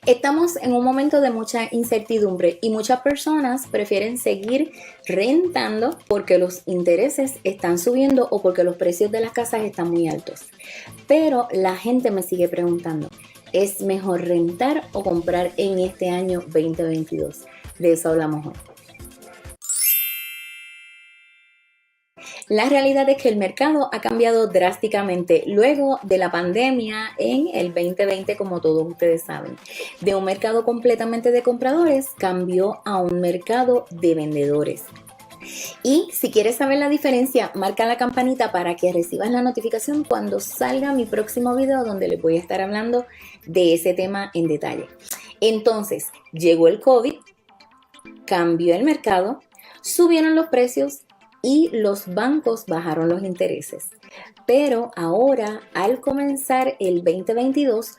Estamos en un momento de mucha incertidumbre y muchas personas prefieren seguir rentando porque los intereses están subiendo o porque los precios de las casas están muy altos. Pero la gente me sigue preguntando, ¿es mejor rentar o comprar en este año 2022? De eso hablamos hoy. La realidad es que el mercado ha cambiado drásticamente luego de la pandemia en el 2020, como todos ustedes saben. De un mercado completamente de compradores cambió a un mercado de vendedores. Y si quieres saber la diferencia, marca la campanita para que recibas la notificación cuando salga mi próximo video donde les voy a estar hablando de ese tema en detalle. Entonces, llegó el COVID, cambió el mercado, subieron los precios y los bancos bajaron los intereses. Pero ahora, al comenzar el 2022,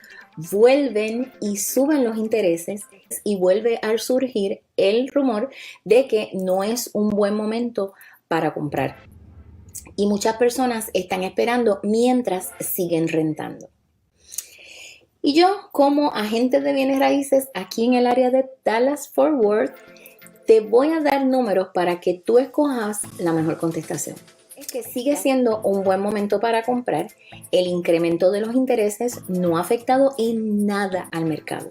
vuelven y suben los intereses y vuelve a surgir el rumor de que no es un buen momento para comprar. Y muchas personas están esperando mientras siguen rentando. Y yo, como agente de bienes raíces aquí en el área de Dallas-Fort Worth, te voy a dar números para que tú escojas la mejor contestación. Es que sigue siendo un buen momento para comprar. El incremento de los intereses no ha afectado en nada al mercado.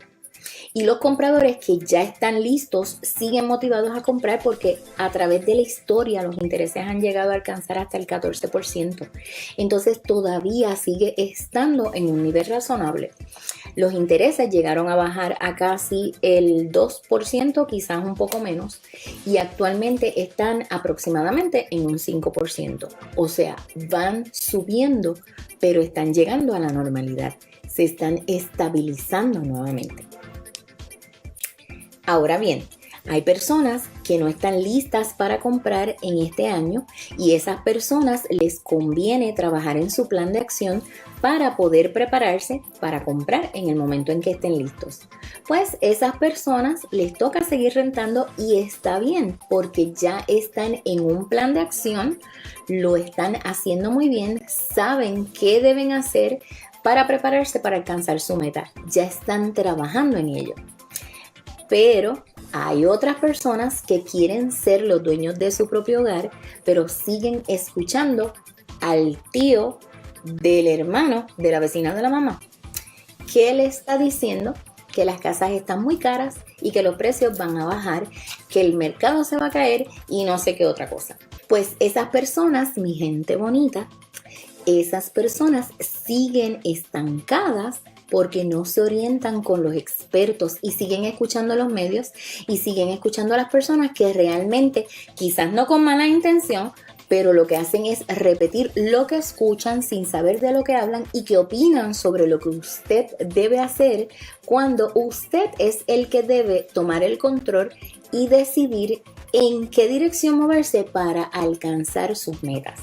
Y los compradores que ya están listos siguen motivados a comprar porque a través de la historia los intereses han llegado a alcanzar hasta el 14%. Entonces todavía sigue estando en un nivel razonable. Los intereses llegaron a bajar a casi el 2%, quizás un poco menos, y actualmente están aproximadamente en un 5%. O sea, van subiendo, pero están llegando a la normalidad. Se están estabilizando nuevamente. Ahora bien, hay personas que no están listas para comprar en este año y esas personas les conviene trabajar en su plan de acción para poder prepararse para comprar en el momento en que estén listos. Pues esas personas les toca seguir rentando y está bien porque ya están en un plan de acción, lo están haciendo muy bien, saben qué deben hacer para prepararse para alcanzar su meta, ya están trabajando en ello. Pero hay otras personas que quieren ser los dueños de su propio hogar, pero siguen escuchando al tío del hermano de la vecina de la mamá, que le está diciendo que las casas están muy caras y que los precios van a bajar, que el mercado se va a caer y no sé qué otra cosa. Pues esas personas, mi gente bonita, esas personas siguen estancadas porque no se orientan con los expertos y siguen escuchando los medios y siguen escuchando a las personas que realmente, quizás no con mala intención, pero lo que hacen es repetir lo que escuchan sin saber de lo que hablan y que opinan sobre lo que usted debe hacer cuando usted es el que debe tomar el control y decidir en qué dirección moverse para alcanzar sus metas.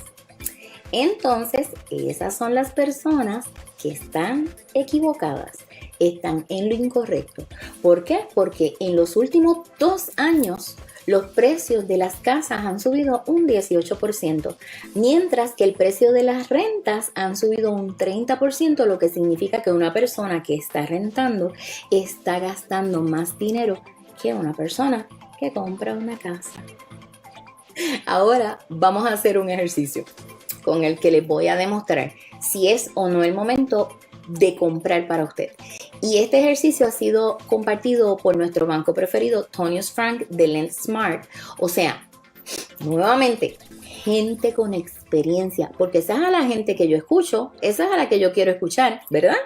Entonces, esas son las personas que están equivocadas, están en lo incorrecto. ¿Por qué? Porque en los últimos 2 años los precios de las casas han subido un 18%, mientras que el precio de las rentas han subido un 30%, lo que significa que una persona que está rentando está gastando más dinero que una persona que compra una casa. Ahora vamos a hacer un ejercicio con el que les voy a demostrar si es o no el momento de comprar para usted. Y este ejercicio ha sido compartido por nuestro banco preferido, Tonius Frank de LendSmart. O sea, nuevamente, gente con experiencia, porque esa es a la gente que yo escucho, esa es a la que yo quiero escuchar, ¿verdad?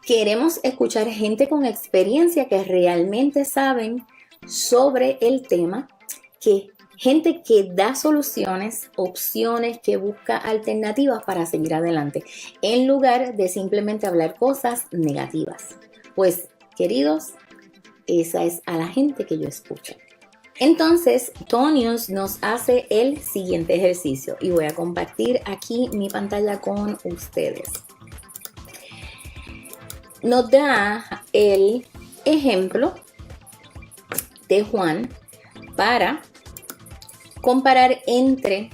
Queremos escuchar gente con experiencia que realmente saben sobre el tema, gente que da soluciones, opciones, que busca alternativas para seguir adelante, en lugar de simplemente hablar cosas negativas. Pues, queridos, esa es a la gente que yo escucho. Entonces, Tonius nos hace el siguiente ejercicio y voy a compartir aquí mi pantalla con ustedes. Nos da el ejemplo de Juan para comparar entre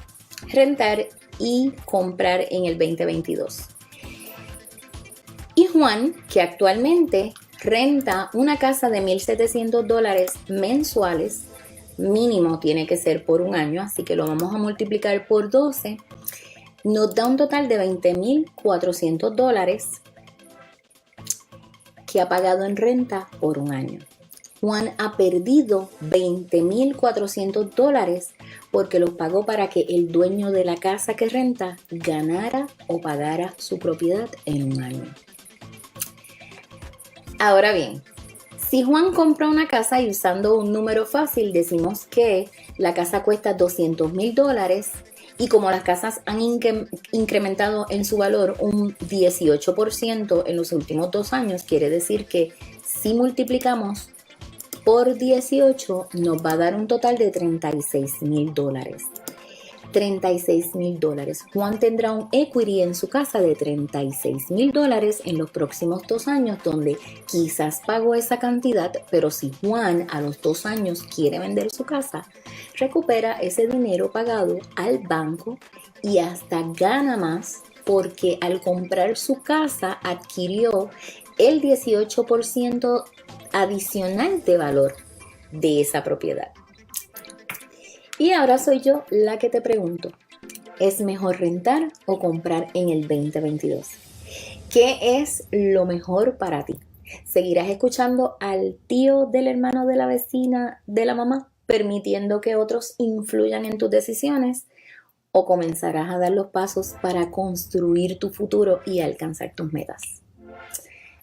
rentar y comprar en el 2022. Y Juan, que actualmente renta una casa de $1,700 mensuales, mínimo tiene que ser por un año, así que lo vamos a multiplicar por 12, nos da un total de $20,400 que ha pagado en renta por un año. Juan ha perdido $20,400 porque los pagó para que el dueño de la casa que renta ganara o pagara su propiedad en un año. Ahora bien, si Juan compra una casa y usando un número fácil decimos que la casa cuesta $200,000 y como las casas han incrementado en su valor un 18% en los últimos 2 años, quiere decir que si multiplicamos por 18 nos va a dar un total de $36,000. $36,000. Juan tendrá un equity en su casa de $36,000 en los próximos 2 años, donde quizás pagó esa cantidad, pero si Juan a los 2 años quiere vender su casa, recupera ese dinero pagado al banco y hasta gana más porque al comprar su casa adquirió el 18% adicional de valor de esa propiedad. Y ahora soy yo la que te pregunto, ¿es mejor rentar o comprar en el 2022? ¿Qué es lo mejor para ti? ¿Seguirás escuchando al tío del hermano de la vecina de la mamá, permitiendo que otros influyan en tus decisiones? ¿O comenzarás a dar los pasos para construir tu futuro y alcanzar tus metas?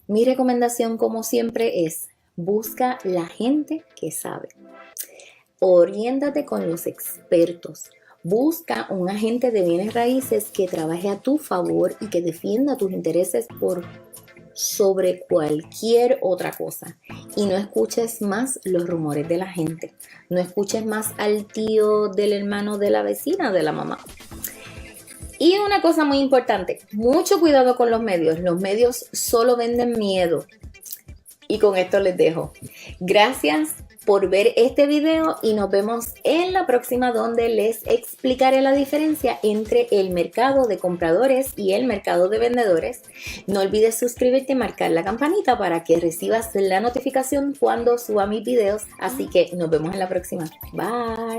Mi recomendación, como siempre, es busca la gente que sabe. Oriéntate con los expertos. Busca un agente de bienes raíces que trabaje a tu favor y que defienda tus intereses por sobre cualquier otra cosa. Y no escuches más los rumores de la gente. No escuches más al tío del hermano de la vecina de la mamá. Y una cosa muy importante, mucho cuidado con los medios. Los medios solo venden miedo. Y con esto les dejo. Gracias por ver este video y nos vemos en la próxima, donde les explicaré la diferencia entre el mercado de compradores y el mercado de vendedores. No olvides suscribirte y marcar la campanita para que recibas la notificación cuando suba mis videos. Así que nos vemos en la próxima. Bye.